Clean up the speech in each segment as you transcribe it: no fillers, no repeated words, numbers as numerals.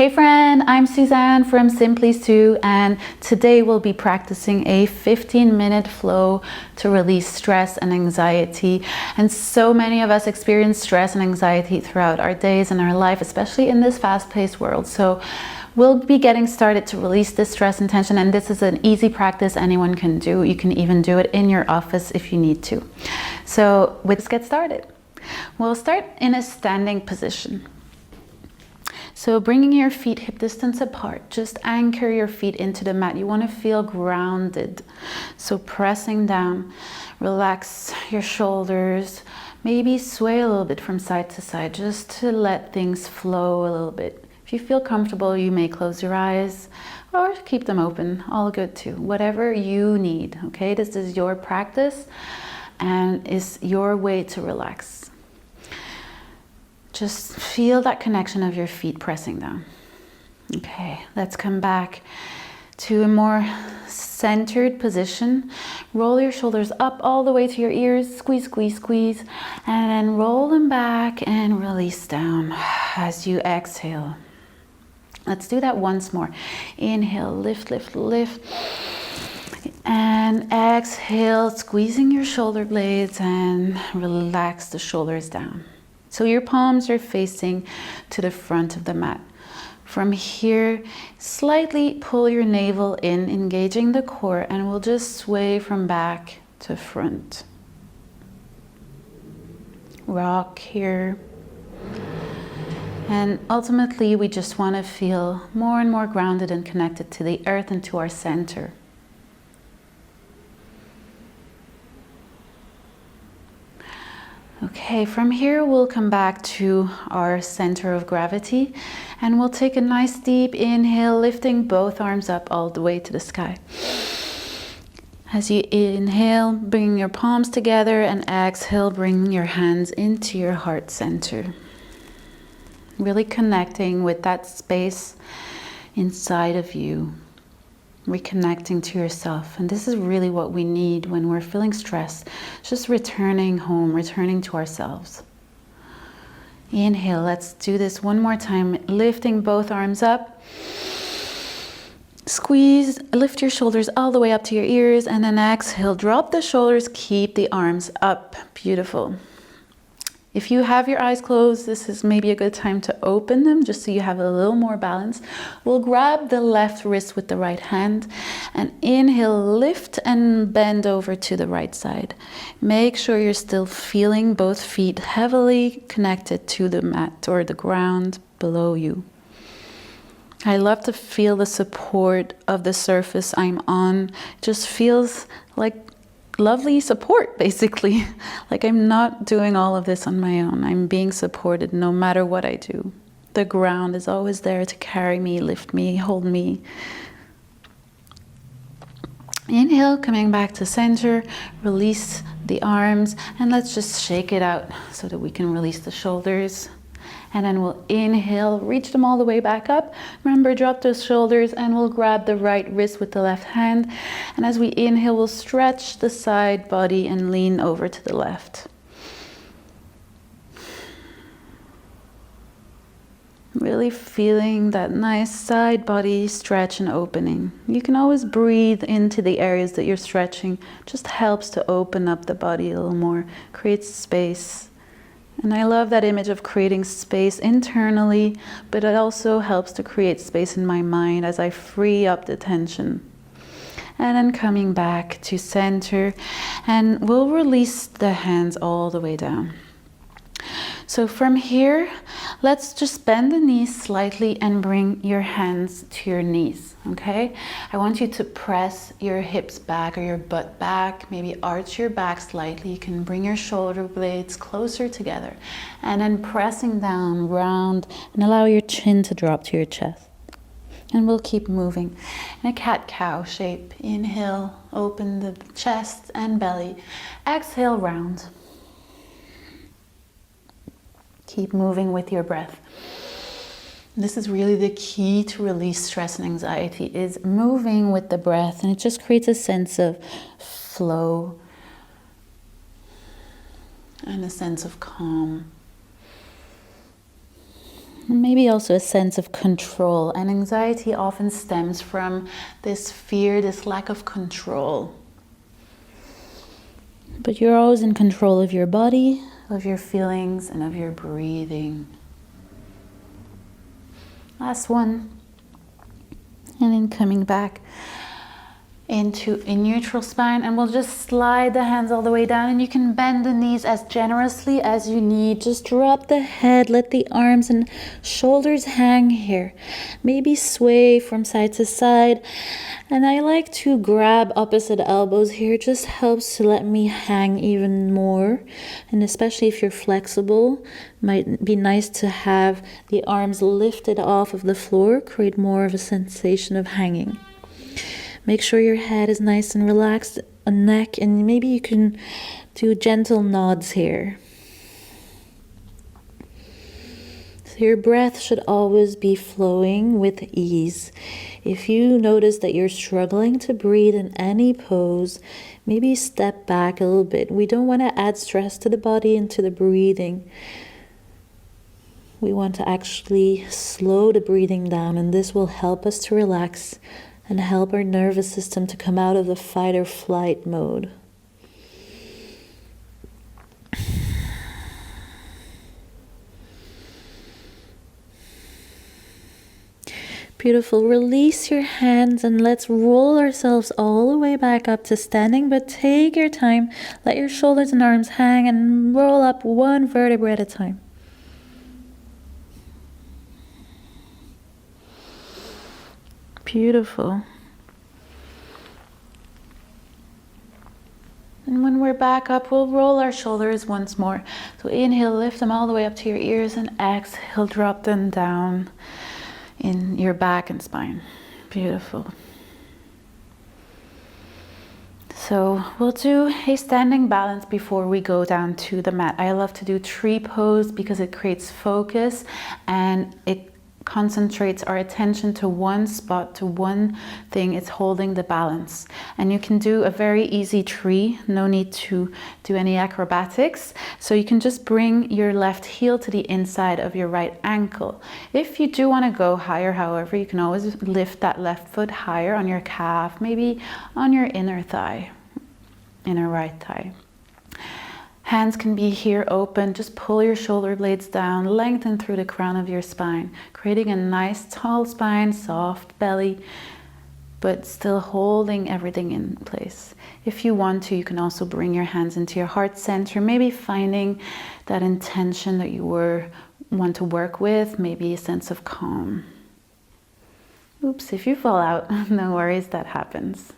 Hey friend, I'm Suzanne from Simply Sue, and today we'll be practicing a 15-minute flow to release stress and anxiety. And so many of us experience stress and anxiety throughout our days and our life, especially in this fast-paced world. So we'll be getting started to release this stress and tension, and this is an easy practice anyone can do. You can even do it in your office if you need to. So let's get started. We'll start in a standing position. So bringing your feet hip distance apart, just anchor your feet into the mat. You want to feel grounded. So pressing down, relax your shoulders, maybe sway a little bit from side to side just to let things flow a little bit. If you feel comfortable, you may close your eyes or keep them open, all good too. Whatever you need, okay? This is your practice and is your way to relax. Just feel that connection of your feet pressing down. Okay, let's come back to a more centered position. Roll your shoulders up all the way to your ears. Squeeze, squeeze, squeeze. And then roll them back and release down as you exhale. Let's do that once more. Inhale, lift, lift, lift. And exhale, squeezing your shoulder blades and relax the shoulders down. So your palms are facing to the front of the mat. From here, slightly pull your navel in, engaging the core, and we'll just sway from back to front. Rock here. And ultimately, we just want to feel more and more grounded and connected to the earth and to our center. Okay, from here we'll come back to our center of gravity and we'll take a nice deep inhale, lifting both arms up all the way to the sky. As you inhale, bring your palms together, and exhale, bring your hands into your heart center. Really connecting with that space inside of you. Reconnecting to yourself. And this is really what we need when we're feeling stressed. Just returning home, returning to ourselves. Inhale, let's do this one more time. Lifting both arms up. Squeeze, lift your shoulders all the way up to your ears, and then exhale, drop the shoulders, keep the arms up. Beautiful. If you have your eyes closed, this is maybe a good time to open them just so you have a little more balance. We'll grab the left wrist with the right hand and inhale, lift and bend over to the right side. Make sure you're still feeling both feet heavily connected to the mat or the ground below you. I love to feel the support of the surface I'm on. It just feels like lovely support, basically. Like I'm not doing all of this on my own. I'm being supported no matter what I do. The ground is always there to carry me, lift me, hold me. Inhale, coming back to center, release the arms, and let's just shake it out so that we can release the shoulders. And then we'll inhale, reach them all the way back up. Remember, drop those shoulders, and we'll grab the right wrist with the left hand. And as we inhale, we'll stretch the side body and lean over to the left. Really feeling that nice side body stretch and opening. You can always breathe into the areas that you're stretching. Just helps to open up the body a little more, creates space. And I love that image of creating space internally, but it also helps to create space in my mind as I free up the tension. And then coming back to center, and we'll release the hands all the way down. So from here, let's just bend the knees slightly and bring your hands to your knees, okay? I want you to press your hips back or your butt back, maybe arch your back slightly. You can bring your shoulder blades closer together and then pressing down, round, and allow your chin to drop to your chest. And we'll keep moving in a cat-cow shape. Inhale, open the chest and belly. Exhale, round. Keep moving with your breath. This is really the key to release stress and anxiety, is moving with the breath, and it just creates a sense of flow and a sense of calm. And maybe also a sense of control. And anxiety often stems from this fear, this lack of control. But you're always in control of your body, of your feelings, and of your breathing. Last one. And then coming back into a neutral spine, and we'll just slide the hands all the way down, and you can bend the knees as generously as you need. Just drop the head, let the arms and shoulders hang here. Maybe sway from side to side, and I like to grab opposite elbows here. It just helps to let me hang even more, and especially if you're flexible, might be nice to have the arms lifted off of the floor, create more of a sensation of hanging. Make sure your head is nice and relaxed, a neck, and maybe you can do gentle nods here. So your breath should always be flowing with ease. If you notice that you're struggling to breathe in any pose, maybe step back a little bit. We don't want to add stress to the body and to the breathing. We want to actually slow the breathing down, and this will help us to relax and help our nervous system to come out of the fight or flight mode. Beautiful. Release your hands and let's roll ourselves all the way back up to standing, but take your time. Let your shoulders and arms hang and roll up one vertebra at a time. Beautiful. And when we're back up, we'll roll our shoulders once more. So inhale, lift them all the way up to your ears, and exhale, drop them down in your back and spine. Beautiful. So we'll do a standing balance before we go down to the mat. I love to do tree pose because it creates focus and it concentrates our attention to one spot, to one thing. It's holding the balance. And you can do a very easy tree, no need to do any acrobatics. So you can just bring your left heel to the inside of your right ankle. If you do want to go higher, however, you can always lift that left foot higher on your calf, maybe on your inner thigh, inner right thigh. Hands can be here open. Just pull your shoulder blades down, lengthen through the crown of your spine, creating a nice tall spine, soft belly, but still holding everything in place. If you want to, you can also bring your hands into your heart center, maybe finding that intention that you want to work with, maybe a sense of calm. Oops, if you fall out, no worries, that happens.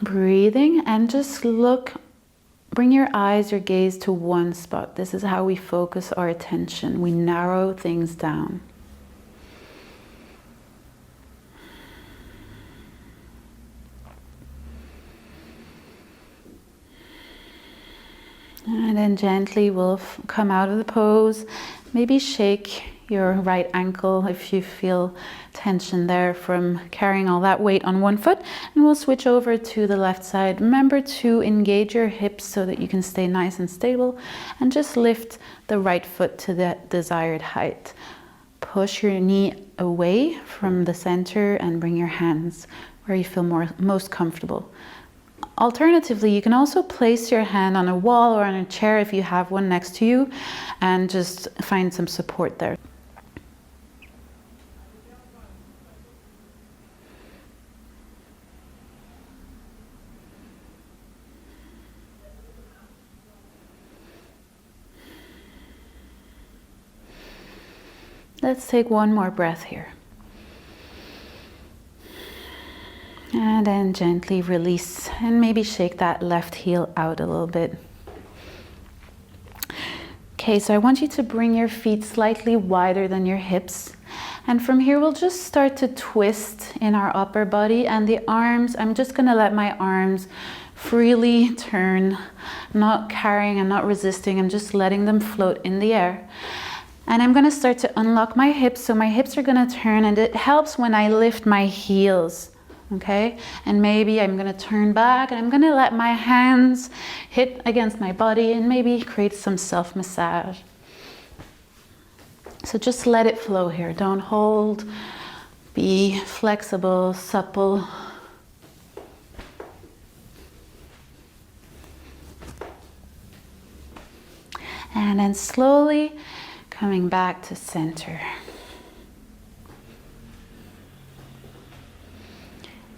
Breathing and just look, bring your eyes, your gaze to one spot. This is how we focus our attention. We narrow things down. And then gently we'll come out of the pose. Maybe shake your right ankle if you feel tension there from carrying all that weight on one foot, and we'll switch over to the left side. Remember to engage your hips so that you can stay nice and stable, and just lift the right foot to the desired height. Push your knee away from the center and bring your hands where you feel most comfortable. Alternatively, you can also place your hand on a wall or on a chair if you have one next to you, and just find some support there. Let's take one more breath here. And then gently release and maybe shake that left heel out a little bit. Okay, so I want you to bring your feet slightly wider than your hips. And from here, we'll just start to twist in our upper body, and the arms, I'm just gonna let my arms freely turn, not carrying and not resisting. I'm just letting them float in the air. And I'm gonna start to unlock my hips. So my hips are gonna turn, and it helps when I lift my heels okay? And maybe I'm gonna turn back and I'm gonna let my hands hit against my body and maybe create some self-massage. So just let it flow here. Don't hold. Be flexible, supple. And then slowly coming back to center.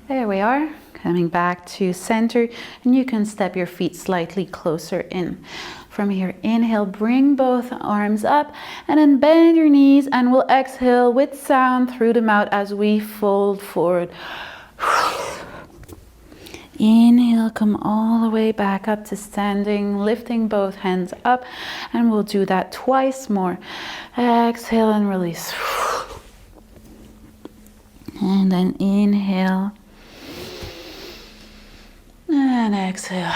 There we are, coming back to center, and you can step your feet slightly closer in. From here, inhale, bring both arms up, and then bend your knees, and we'll exhale with sound through the mouth as we fold forward. Inhale, come all the way back up to standing, lifting both hands up, and we'll do that twice more. Exhale and release. And then inhale. And exhale.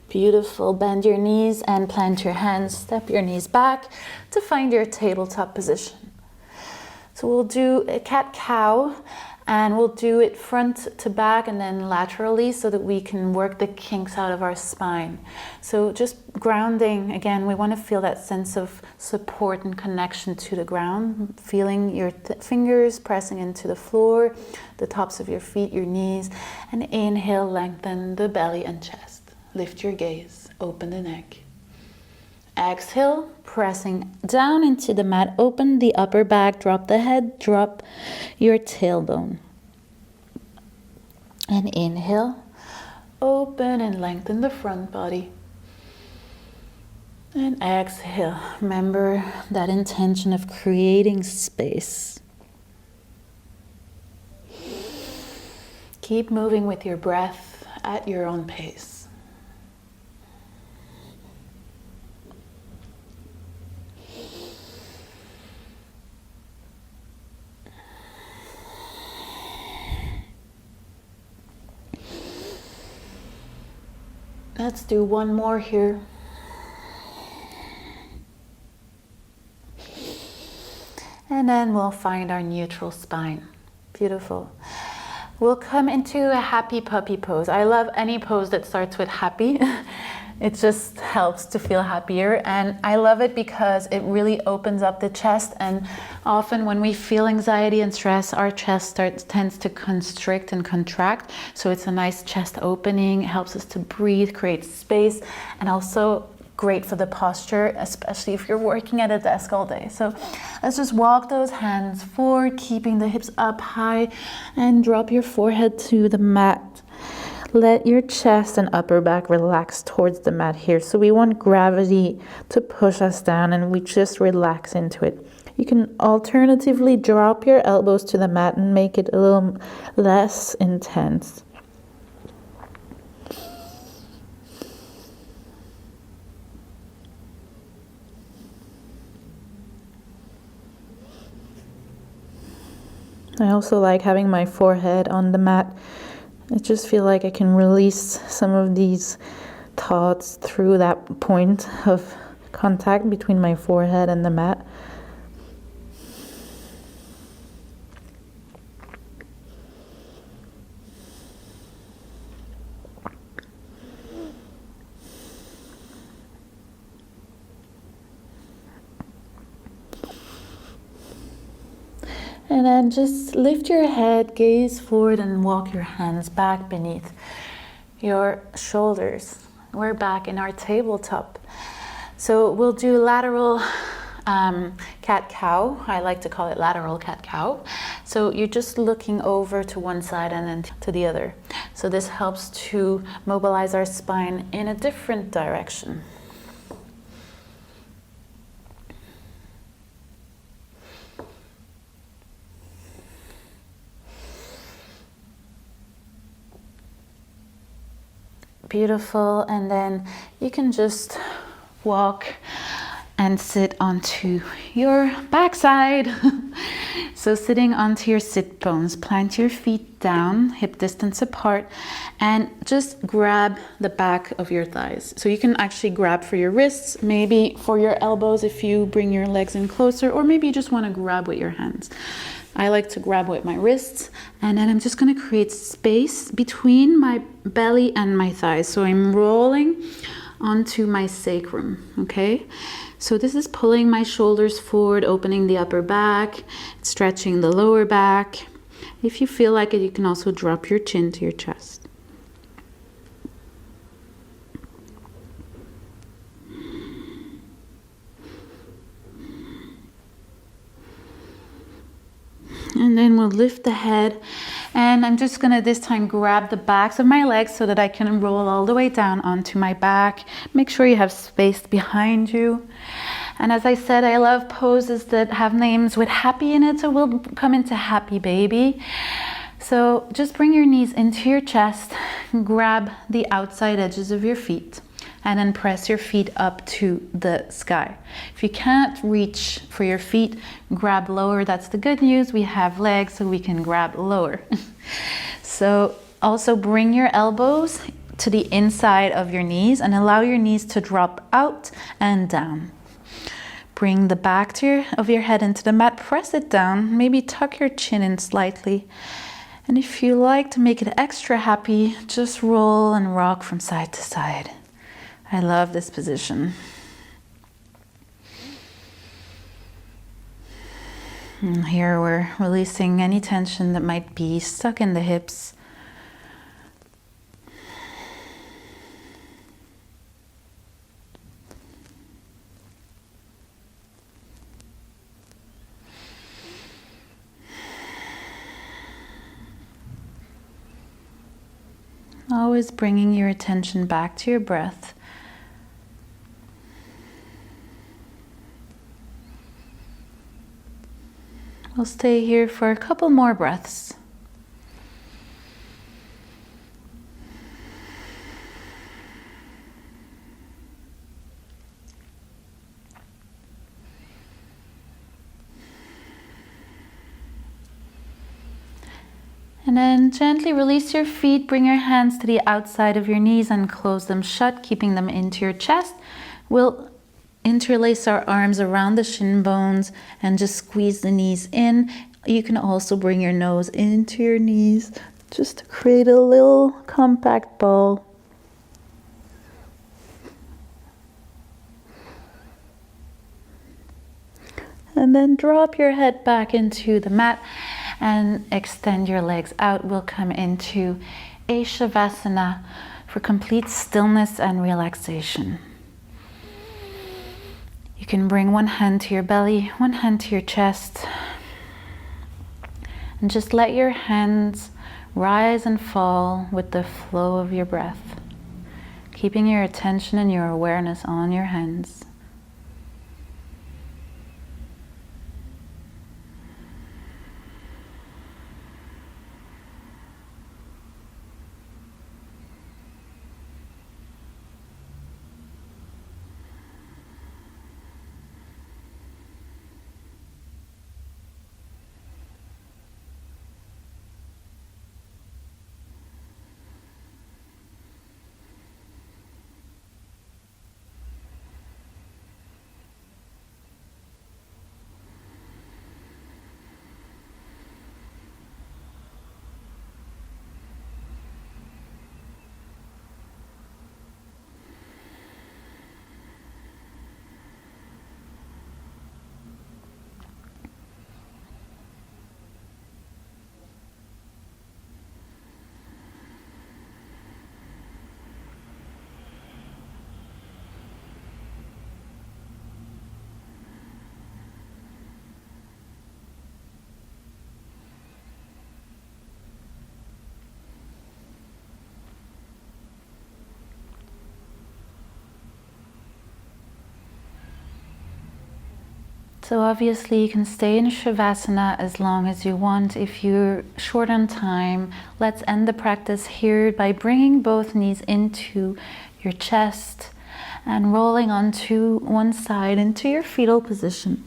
Beautiful. Bend your knees and plant your hands. Step your knees back to find your tabletop position. So we'll do a cat-cow, and we'll do it front to back and then laterally so that we can work the kinks out of our spine. So just grounding, again, we want to feel that sense of support and connection to the ground, feeling your fingers pressing into the floor, the tops of your feet, your knees, and inhale, lengthen the belly and chest. Lift your gaze, open the neck. Exhale, pressing down into the mat, open the upper back, drop the head, drop your tailbone. And inhale, open and lengthen the front body. And exhale, remember that intention of creating space. Keep moving with your breath at your own pace. Let's do one more here. And then we'll find our neutral spine. Beautiful. We'll come into a happy puppy pose. I love any pose that starts with happy. It just helps to feel happier, and I love it because it really opens up the chest, and often when we feel anxiety and stress, our chest tends to constrict and contract, so it's a nice chest opening. It helps us to breathe, create space, and also great for the posture, especially if you're working at a desk all day. So let's just walk those hands forward, keeping the hips up high, and drop your forehead to the mat. Let your chest and upper back relax towards the mat here. So we want gravity to push us down, and we just relax into it. You can alternatively drop your elbows to the mat and make it a little less intense. I also like having my forehead on the mat. I just feel like I can release some of these thoughts through that point of contact between my forehead and the mat. And then just lift your head, gaze forward, and walk your hands back beneath your shoulders. We're back in our tabletop. So we'll do lateral cat-cow. I like to call it lateral cat-cow. So you're just looking over to one side and then to the other. So this helps to mobilize our spine in a different direction. Beautiful. And then you can just walk and sit onto your backside. So sitting onto your sit bones, plant your feet down, hip distance apart, and just grab the back of your thighs. So you can actually grab for your wrists, maybe for your elbows if you bring your legs in closer, or maybe you just want to grab with your hands. I like to grab with my wrists, and then I'm just going to create space between my belly and my thighs. So I'm rolling onto my sacrum, okay? So this is pulling my shoulders forward, opening the upper back, stretching the lower back. If you feel like it, you can also drop your chin to your chest. And then we'll lift the head, and I'm just gonna this time grab the backs of my legs so that I can roll all the way down onto my back. Make sure you have space behind you. And as I said, I love poses that have names with happy in it, so we'll come into happy baby. So just bring your knees into your chest, grab the outside edges of your feet, and then press your feet up to the sky. If you can't reach for your feet, grab lower. That's the good news. We have legs, so we can grab lower. So also bring your elbows to the inside of your knees and allow your knees to drop out and down. Bring the back of your head into the mat, press it down, maybe tuck your chin in slightly. And if you like to make it extra happy, just roll and rock from side to side. I love this position. And here we're releasing any tension that might be stuck in the hips. Always bringing your attention back to your breath. We'll stay here for a couple more breaths. And then gently release your feet, bring your hands to the outside of your knees and close them shut, keeping them into your chest. We'll interlace our arms around the shin bones and just squeeze the knees in. You can also bring your nose into your knees just to create a little compact ball. And then drop your head back into the mat and extend your legs out. We'll come into a Shavasana for complete stillness and relaxation. You can bring one hand to your belly, one hand to your chest, and just let your hands rise and fall with the flow of your breath, keeping your attention and your awareness on your hands. So obviously you can stay in Shavasana as long as you want. If you're short on time, let's end the practice here by bringing both knees into your chest and rolling onto one side into your fetal position.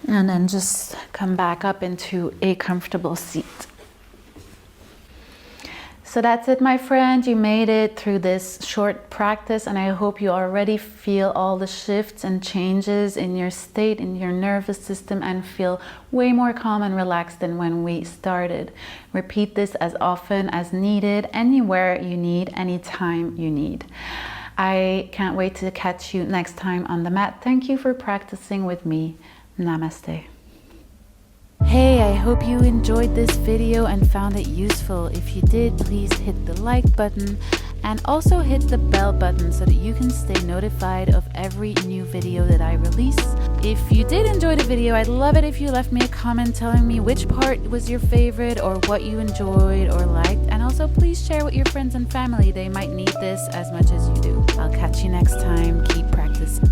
And then just come back up into a comfortable seat. So that's it, my friend. You made it through this short practice, and I hope you already feel all the shifts and changes in your state, in your nervous system, and feel way more calm and relaxed than when we started. Repeat this as often as needed, anywhere you need, anytime you need. I can't wait to catch you next time on the mat. Thank you for practicing with me. Namaste. Hey, I hope you enjoyed this video and found it useful. If you did, please hit the like button and also hit the bell button so that you can stay notified of every new video that I release. If you did enjoy the video, I'd love it if you left me a comment telling me which part was your favorite or what you enjoyed or liked. And also please share with your friends and family. They might need this as much as you do. I'll catch you next time. Keep practicing.